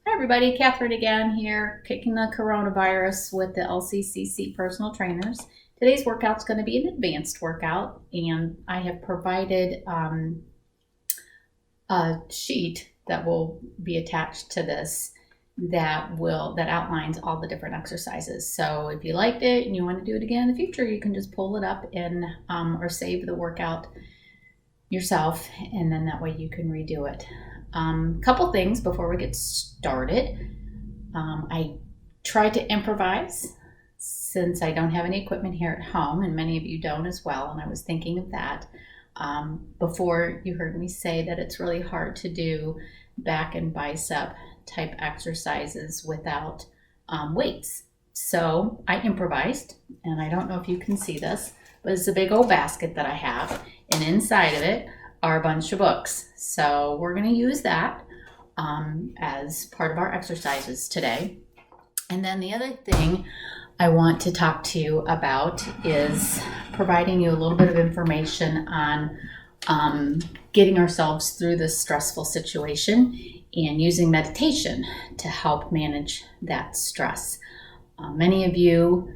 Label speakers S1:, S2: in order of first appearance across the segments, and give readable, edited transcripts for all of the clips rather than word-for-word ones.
S1: Hi everybody, Catherine again here, kicking the coronavirus with the LCCC personal trainers. Today's workout is going to be an advanced workout, and I have provided a sheet that will be attached to this that outlines all the different exercises. So if you liked it and you want to do it again in the future, you can just pull it up and or save the workout yourself, and then that way you can redo it. Couple things before we get started. I tried to improvise since I don't have any equipment here at home, and many of you don't as well, and I was thinking of that. Before you heard me say that it's really hard to do back and bicep type exercises without weights. So I improvised, and I don't know if you can see this, but it's a big old basket that I have, and inside of it are a bunch of books. So we're going to use that as part of our exercises today. And then the other thing I want to talk to you about is providing you a little bit of information on getting ourselves through this stressful situation and using meditation to help manage that stress. Many of you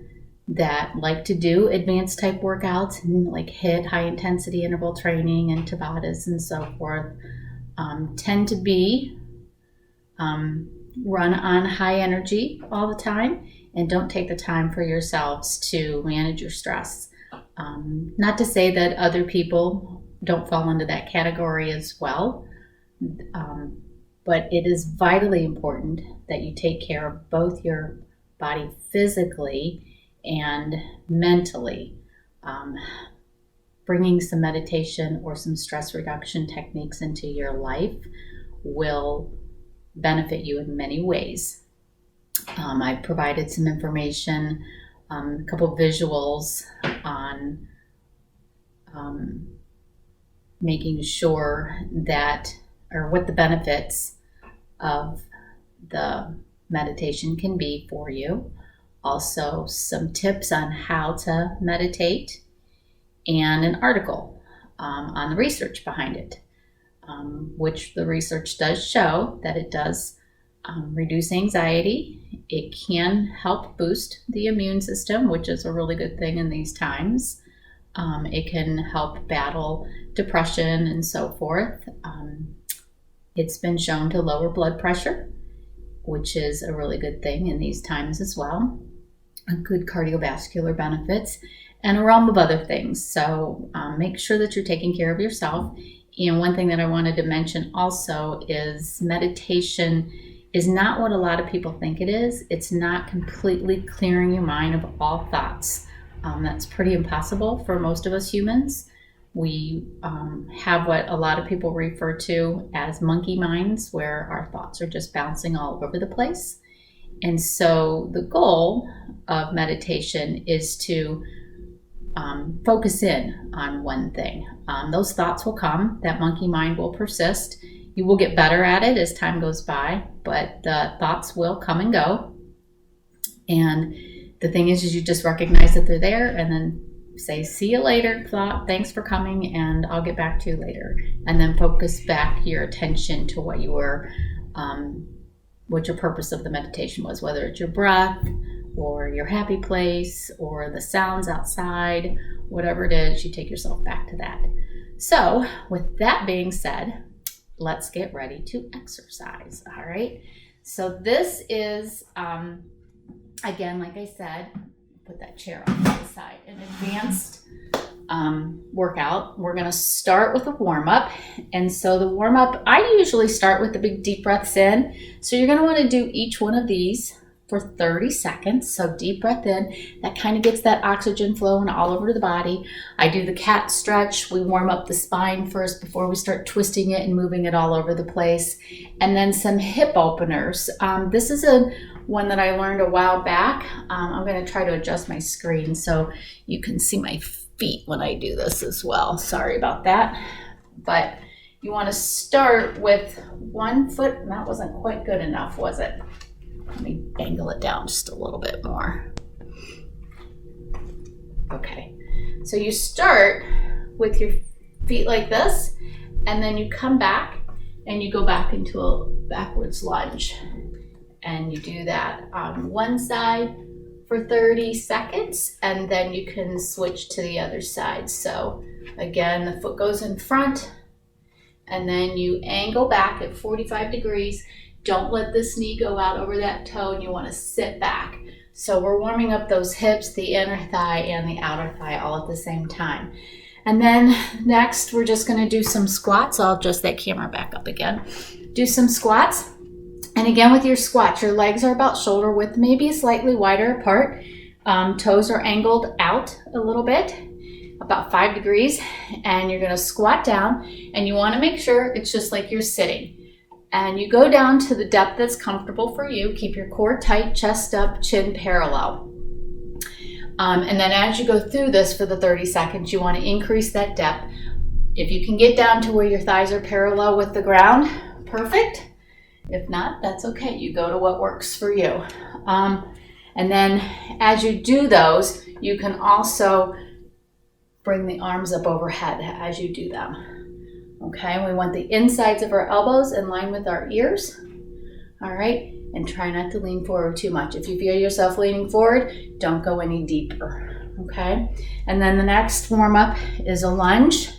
S1: that like to do advanced type workouts, like HIIT, high intensity interval training, and Tabatas and so forth, tend to be run on high energy all the time and don't take the time for yourselves to manage your stress. Not to say that other people don't fall into that category as well, but it is vitally important that you take care of both your body physically and mentally. Bringing some meditation or some stress reduction techniques into your life will benefit you in many ways. I provided some information, a couple visuals on making sure that, or what the benefits of the meditation can be for you. Also, some tips on how to meditate, and an article on the research behind it, which the research does show that it does reduce anxiety. It can help boost the immune system, which is a really good thing in these times. It can help battle depression and so forth. It's been shown to lower blood pressure, which is a really good thing in these times as well. Good cardiovascular benefits, and a realm of other things. So make sure that you're taking care of yourself. And one thing that I wanted to mention also is meditation is not what a lot of people think it is. It's not completely clearing your mind of all thoughts. That's pretty impossible for most of us humans. We have what a lot of people refer to as monkey minds, where our thoughts are just bouncing all over the place. And so the goal of meditation is to focus in on one thing. Those thoughts will come, that monkey mind will persist. You will get better at it as time goes by, but the thoughts will come and go. And the thing is you just recognize that they're there and then say, see you later, thought, thanks for coming, and I'll get back to you later. And then focus back your attention to what you were, what your purpose of the meditation was, whether it's your breath or your happy place or the sounds outside, whatever it is, you take yourself back to that. So with that being said, let's get ready to exercise. All right. So this is, again, like I said, put that chair off to the side, an advanced workout. We're going to start with a warm-up. And so the warm-up, I usually start with the big deep breaths in. So you're going to want to do each one of these for 30 seconds. So deep breath in, that kind of gets that oxygen flowing all over the body. I do the cat stretch. We warm up the spine first before we start twisting it and moving it all over the place. And then some hip openers. This is one that I learned a while back. I'm going to try to adjust my screen so you can see my feet when I do this as well. Sorry about that. But you want to start with one foot. That wasn't quite good enough, was it? Let me angle it down just a little bit more. Okay, so you start with your feet like this, and then you come back and you go back into a backwards lunge. And you do that on one side for 30 seconds, and then you can switch to the other side. So again, the foot goes in front, and then you angle back at 45 degrees. Don't let this knee go out over that toe, and you want to sit back. So we're warming up those hips, the inner thigh and the outer thigh all at the same time. And then next, we're just going to do some squats. I'll adjust that camera back up again. Do some squats. And again, with your squats, your legs are about shoulder width, maybe slightly wider apart. Toes are angled out a little bit, about 5 degrees. And you're going to squat down, and you want to make sure it's just like you're sitting. And you go down to the depth that's comfortable for you. Keep your core tight, chest up, chin parallel. And then as you go through this for the 30 seconds, you want to increase that depth. If you can get down to where your thighs are parallel with the ground, perfect. If not, that's okay. You go to what works for you. And then as you do those, you can also bring the arms up overhead as you do them. Okay, we want the insides of our elbows in line with our ears. All right, and try not to lean forward too much. If you feel yourself leaning forward, don't go any deeper. Okay, and then the next warm up is a lunge.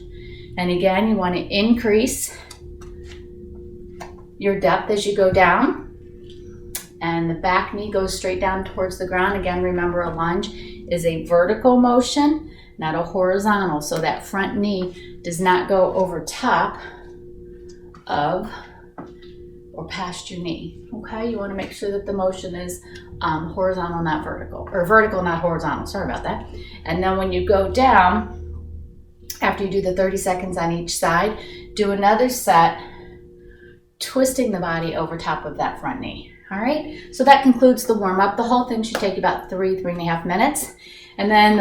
S1: And again, you want to increase your depth as you go down. And the back knee goes straight down towards the ground. Again, remember, a lunge is a vertical motion, not a horizontal. So that front knee does not go over top of or past your knee. Okay, you want to make sure that the motion is horizontal, not vertical, or vertical, not horizontal. Sorry about that. And then when you go down, after you do the 30 seconds on each side, do another set, twisting the body over top of that front knee. All right, so that concludes the warm up. The whole thing should take about 3.5 minutes. And then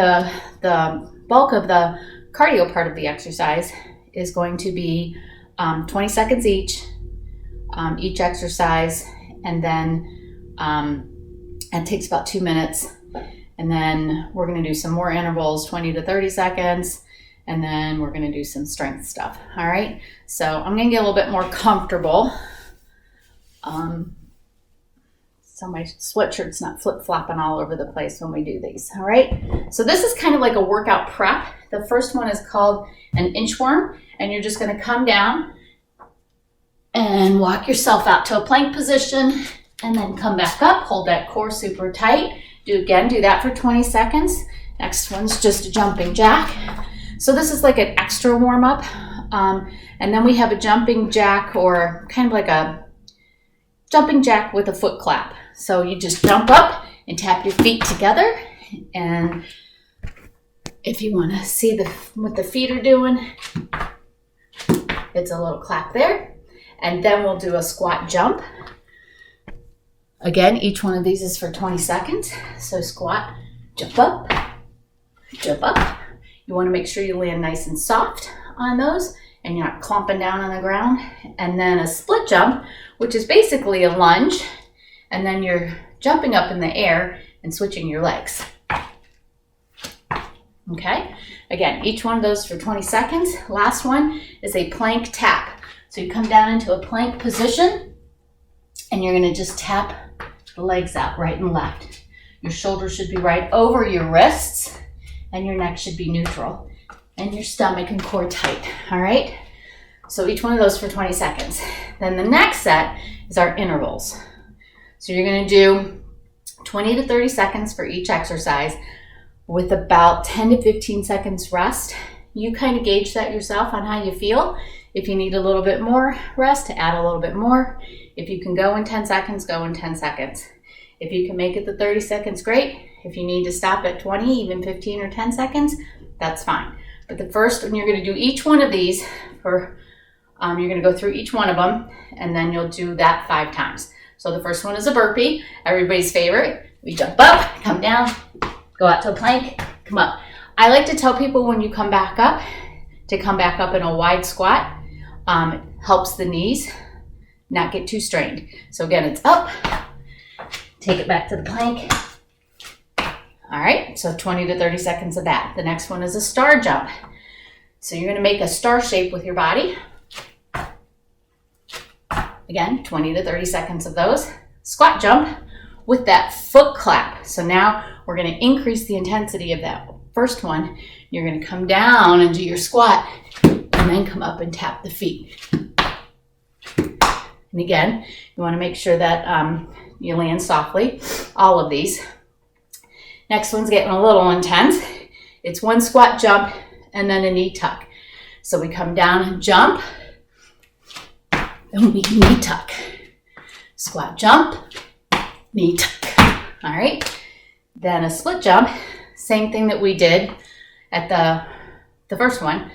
S1: the bulk of the cardio part of the exercise is going to be 20 seconds each exercise, and then it takes about 2 minutes. And then we're going to do some more intervals, 20 to 30 seconds, and then we're going to do some strength stuff. All right, so I'm going to get a little bit more comfortable. So my sweatshirt's not flip-flopping all over the place when we do these, all right? So this is kind of like a workout prep. The first one is called an inchworm, and you're just gonna come down and walk yourself out to a plank position, and then come back up, hold that core super tight. Do that for 20 seconds. Next one's just a jumping jack. So this is like an extra warm-up. And then we have a jumping jack, or kind of like a jumping jack with a foot clap. So you just jump up and tap your feet together. And if you want to see what the feet are doing, it's a little clap there. And then we'll do a squat jump. Again, each one of these is for 20 seconds. So squat, jump up, jump up. You want to make sure you land nice and soft on those and you're not clomping down on the ground. And then a split jump, which is basically a lunge. And then you're jumping up in the air and switching your legs. Okay, again, each one of those for 20 seconds. Last one is a plank tap. So you come down into a plank position and you're gonna just tap the legs out right and left. Your shoulders should be right over your wrists and your neck should be neutral and your stomach and core tight, all right? So each one of those for 20 seconds. Then the next set is our intervals. So you're gonna do 20 to 30 seconds for each exercise with about 10 to 15 seconds rest. You kind of gauge that yourself on how you feel. If you need a little bit more rest, add a little bit more. If you can go in 10 seconds, go in 10 seconds. If you can make it to 30 seconds, great. If you need to stop at 20, even 15 or 10 seconds, that's fine. But the first, when you're gonna do each one of these, you're gonna go through each one of them, and then you'll do that 5 times. So the first one is a burpee, everybody's favorite. We jump up, come down, go out to a plank, come up. I like to tell people when you come back up, to come back up in a wide squat. It helps the knees not get too strained. So again, it's up, take it back to the plank. All right, so 20 to 30 seconds of that. The next one is a star jump. So you're gonna make a star shape with your body. Again, 20 to 30 seconds of those. squat jump with that foot clap. So now we're going to increase the intensity of that first one. You're going to come down and do your squat and then come up and tap the feet. And again, you want to make sure that you land softly, all of these. Next one's getting a little intense. It's one squat jump and then a knee tuck. So we come down and jump, and we knee tuck. Squat jump, knee tuck. All right. Then a split jump, same thing that we did at the first one.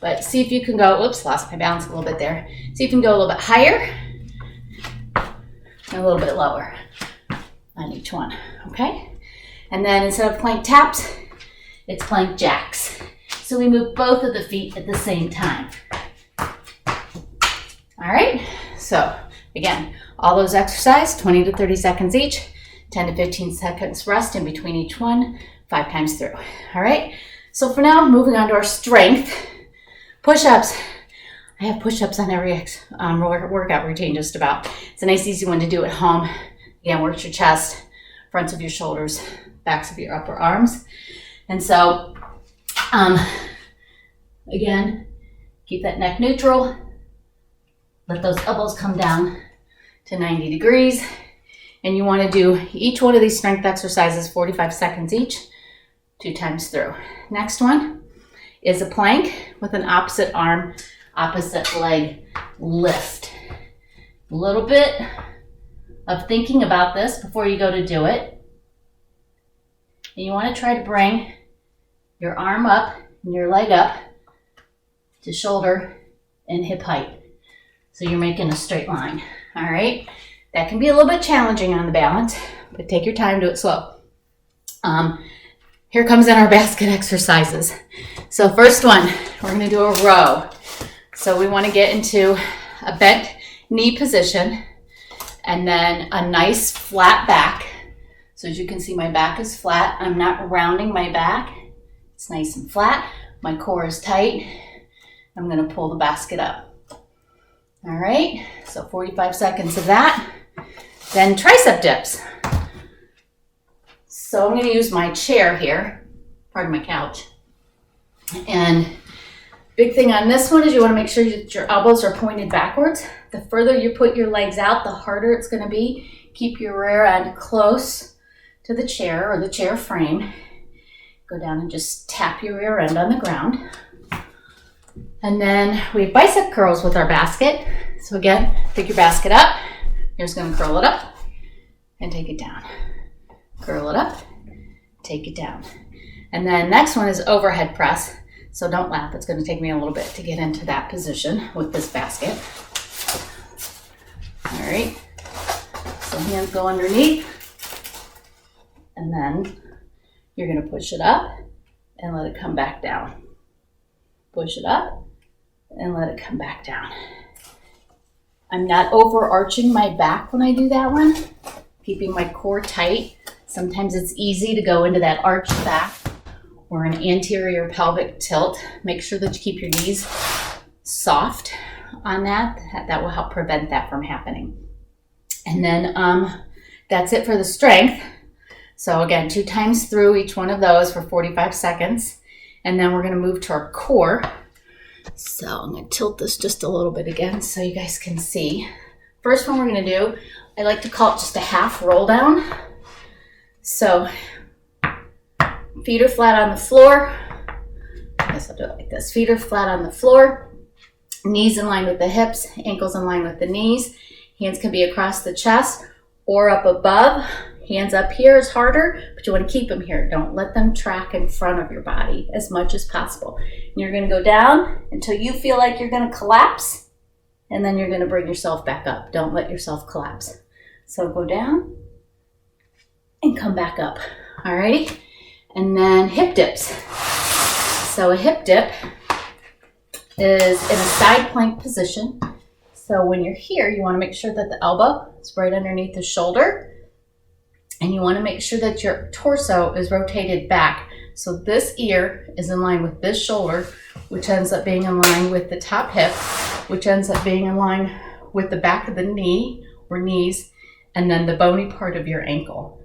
S1: But see if you can go, oops, lost my balance a little bit there. See if you can go a little bit higher and a little bit lower on each one, okay? And then instead of plank taps, it's plank jacks. So we move both of the feet at the same time. All right, so again, all those exercises, 20 to 30 seconds each, 10 to 15 seconds rest in between each one, 5 times through. All right, so for now, moving on to our strength. Push-ups. I have push-ups on every workout routine just about. It's a nice easy one to do at home. Again, works your chest, fronts of your shoulders, backs of your upper arms. And so, again, keep that neck neutral. Let those elbows come down to 90 degrees. And you want to do each one of these strength exercises 45 seconds each, 2 times through. Next one is a plank with an opposite arm, opposite leg lift. A little bit of thinking about this before you go to do it. And you want to try to bring your arm up and your leg up to shoulder and hip height. So you're making a straight line, all right? That can be a little bit challenging on the balance, but take your time, do it slow. Here comes in our basket exercises. So first one, we're gonna do a row. So we wanna get into a bent knee position and then a nice flat back. So as you can see, my back is flat. I'm not rounding my back. It's nice and flat. My core is tight. I'm gonna pull the basket up. All right, so 45 seconds of that. Then tricep dips. So I'm gonna use my chair here, pardon my couch. And big thing on this one is you wanna make sure that your elbows are pointed backwards. The further you put your legs out, the harder it's gonna be. Keep your rear end close to the chair or the chair frame. Go down and just tap your rear end on the ground. And then we have bicep curls with our basket. So again, pick your basket up. You're just gonna curl it up and take it down. Curl it up, take it down. And then next one is overhead press. So don't laugh, it's gonna take me a little bit to get into that position with this basket. All right, so hands go underneath. And then you're gonna push it up and let it come back down. Push it up and let it come back down. I'm not overarching my back when I do that one, keeping my core tight. Sometimes it's easy to go into that arched back or an anterior pelvic tilt. Make sure that you keep your knees soft on that. That will help prevent that from happening. And then that's it for the strength. So again, 2 times through each one of those for 45 seconds. And then we're gonna move to our core. So I'm gonna tilt this just a little bit again so you guys can see. First one we're gonna do, I like to call it just a half roll down. So feet are flat on the floor. I guess I'll do it like this. Feet are flat on the floor. Knees in line with the hips, ankles in line with the knees. Hands can be across the chest or up above. Hands up here is harder, but you want to keep them here. Don't let them track in front of your body as much as possible. And you're going to go down until you feel like you're going to collapse, and then you're going to bring yourself back up. Don't let yourself collapse. So go down and come back up. Alrighty? And then hip dips. So a hip dip is in a side plank position. So when you're here, you want to make sure that the elbow is right underneath the shoulder. And you want to make sure that your torso is rotated back. So this ear is in line with this shoulder, which ends up being in line with the top hip, which ends up being in line with the back of the knee or knees, and then the bony part of your ankle.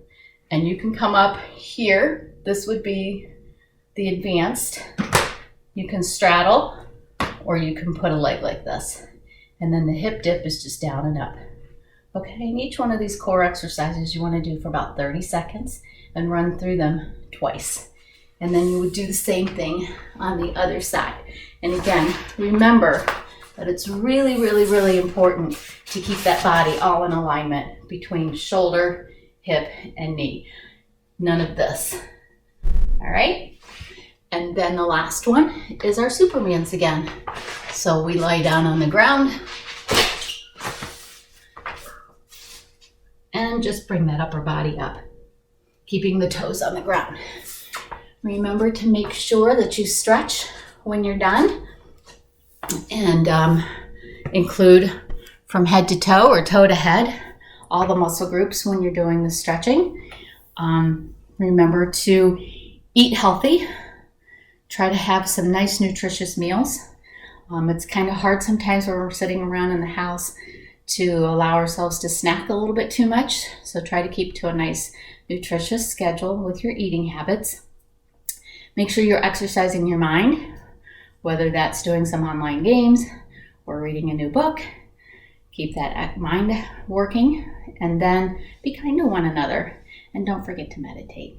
S1: And you can come up here. This would be the advanced. You can straddle, or you can put a leg like this. And then the hip dip is just down and up. Okay, and each one of these core exercises you want to do for about 30 seconds and run through them twice. And then you would do the same thing on the other side. And again, remember that it's really, really, really important to keep that body all in alignment between shoulder, hip, and knee. None of this. All right? And then the last one is our Supermans again. So we lie down on the ground and just bring that upper body up, keeping the toes on the ground. Remember to make sure that you stretch when you're done, and include from head to toe or toe to head all the muscle groups when you're doing the stretching. Remember to eat healthy. Try to have some nice nutritious meals. It's kind of hard sometimes when we're sitting around in the house to allow ourselves to snack a little bit too much. So try to keep to a nice nutritious schedule with your eating habits. Make sure you're exercising your mind, whether that's doing some online games or reading a new book. Keep that mind working, and then be kind to one another. And don't forget to meditate.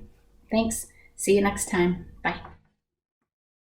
S1: Thanks. See you next time. Bye.